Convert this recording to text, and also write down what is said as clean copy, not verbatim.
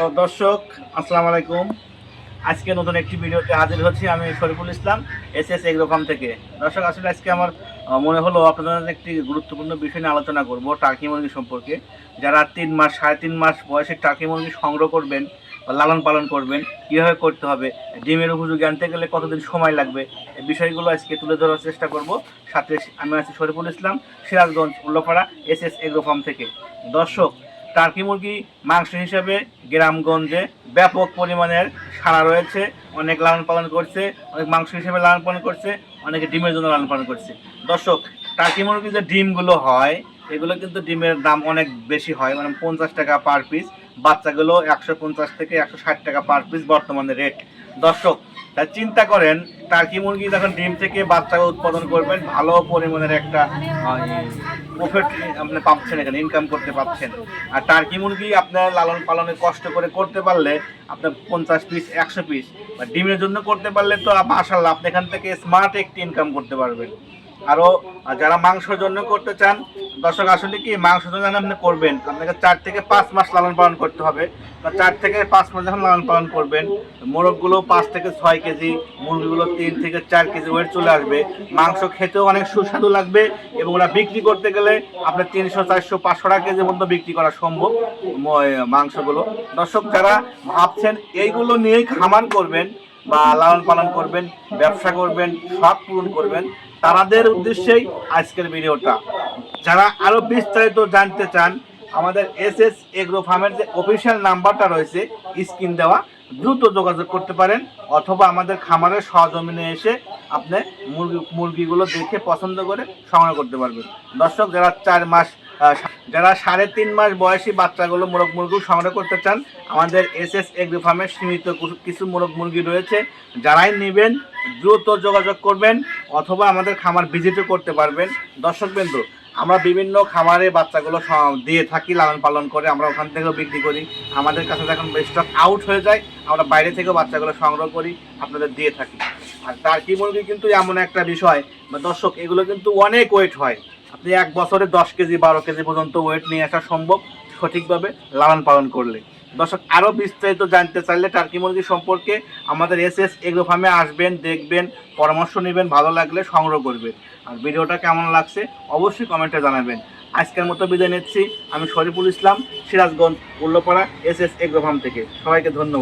তো দর্শক, আসসালামু আলাইকুম। আজকে নতুন একটি ভিডিওতে হাজির হচ্ছি আমি শরীফুল ইসলাম, এসএস এগ্রো ফার্ম থেকে। দর্শক, আসলে আজকে আমার মনে হলো আপনাদের একটি গুরুত্বপূর্ণ বিষয় নিয়ে আলোচনা করব, টার্কি মুরগি সম্পর্কে। যারা 3 মাস 3.5 মাস বয়সে টার্কি মুরগি সংগ্রহ করবেন বা লালন পালন করবেন, কীভাবে করতে হবে, ডিমের উপযোগী আনতে গেলে কতদিন সময় লাগবে, এই বিষয়গুলো আজকে তুলে ধরার চেষ্টা করব। সাথে আমি আছি Shariful Islam, Sirajganj Ullapara, SS agro farm থেকে। দর্শক, টার্কি মুরগি মাংস হিসাবে গ্রামগঞ্জে ব্যাপক পরিমাণের সাড়া রয়েছে। অনেক লালন পালন করছে, অনেক মাংস হিসেবে লালন পালন করছে, অনেকে ডিমের জন্য লালন পালন করছে। দর্শক, টার্কি মুরগি যে ডিমগুলো হয়, এগুলো কিন্তু ডিমের দাম অনেক বেশি হয়, মানে 50 টাকা পার পিস। বাচ্চাগুলো 150 থেকে 160 টাকা পার পিস বর্তমানে রেট। দর্শক, তা চিন্তা করেন, টার্কি মুরগি যখন ডিম থেকে বাচ্চা উৎপাদন করবেন, ভালো পরিমাণের একটা প্রফিট আপনি পাচ্ছেন, এখানে ইনকাম করতে পারছেন। আর টার্কি মুরগি আপনার লালন পালনে কষ্ট করে করতে পারলে আপনার 50 পিস 100 পিস বা ডিমের জন্য করতে পারলে তো মাশাআল্লাহ আপনি এখান থেকে স্মার্ট একটি ইনকাম করতে পারবেন। আরও যারা মাংসের জন্য করতে চান, দর্শক আসলে কি মাংসের জন্য আপনি করবেন, আপনাকে 4 থেকে 5 মাস লালন পালন করতে হবে। বা 4 থেকে 5 মাস যখন লালন পালন করবেন, মোরগগুলো 5 থেকে 6 কেজি, মুরগিগুলো 3 থেকে 4 কেজি ওয়েট চলে আসবে। মাংস খেতেও অনেক সুস্বাদু লাগবে এবং ওরা বিক্রি করতে গেলে আপনার 300, 400, 500 টাকা কেজির মধ্যে বিক্রি করা সম্ভব মাংসগুলো। দর্শক, যারা ভাবছেন এইগুলো নিয়েই খামার করবেন বা লালন পালন করবেন, ব্যবসা করবেন, শখ পূরণ করবেন, তাদের উদ্দেশ্যেই আজকের ভিডিওটা। যারা আরো বিস্তারিত জানতে চান, আমাদের এসএস এগ্রো ফার্মের যে অফিসিয়াল নাম্বারটা রয়েছে স্ক্রিন দেওয়া, দ্রুত যোগাযোগ করতে পারেন, অথবা আমাদের খামারের সরজমিনে এসে আপনি মুরগিগুলো দেখে পছন্দ করে সংগ্রহ করতে পারবেন। দর্শক, যারা 4 মাস যারা 3.5 মাস বয়সী বাচ্চাগুলো মোরগ মুরগি সংগ্রহ করতে চান, আমাদের এসএস এগ্রো ফার্মের সীমিত কিছু মোরগ মুরগি রয়েছে। যারাই নেবেন দ্রুত যোগাযোগ করবেন, অথবা আমাদের খামার ভিজিটও করতে পারবেন। দর্শকবৃন্দ, আমরা বিভিন্ন খামারে বাচ্চাগুলো দিয়ে থাকি, লালন পালন করে আমরা ওখান থেকেও বিক্রি করি। আমাদের কাছে যখন স্টক আউট হয়ে যায়, আমরা বাইরে থেকেও বাচ্চাগুলো সংগ্রহ করি, আপনাদের দিয়ে থাকি। আর টার্কি মুরগি কিন্তু এমন একটা বিষয়, দর্শক, এগুলো কিন্তু অনেক ওয়েট হয়। আপনি 1 বছরে 10 কেজি 12 কেজি পর্যন্ত ওয়েট নিয়ে আসা সম্ভব সঠিকভাবে লালন পালন করলে। দর্শক, আরও বিস্তারিত জানতে চাইলে টার্কি মুরগি সম্পর্কে আমাদের এসএস এগ্রো ফার্মে আসবেন, দেখবেন, পরামর্শ নেবেন, ভালো লাগলে সংগ্রহ করবেন। আর ভিডিওটা কেমন লাগছে অবশ্যই কমেন্টে জানাবেন। আজকের মতো বিদায় নিচ্ছি। আমি Shariful Islam, Sirajganj Ullapara, SS agro farm থেকে। সবাইকে ধন্যবাদ।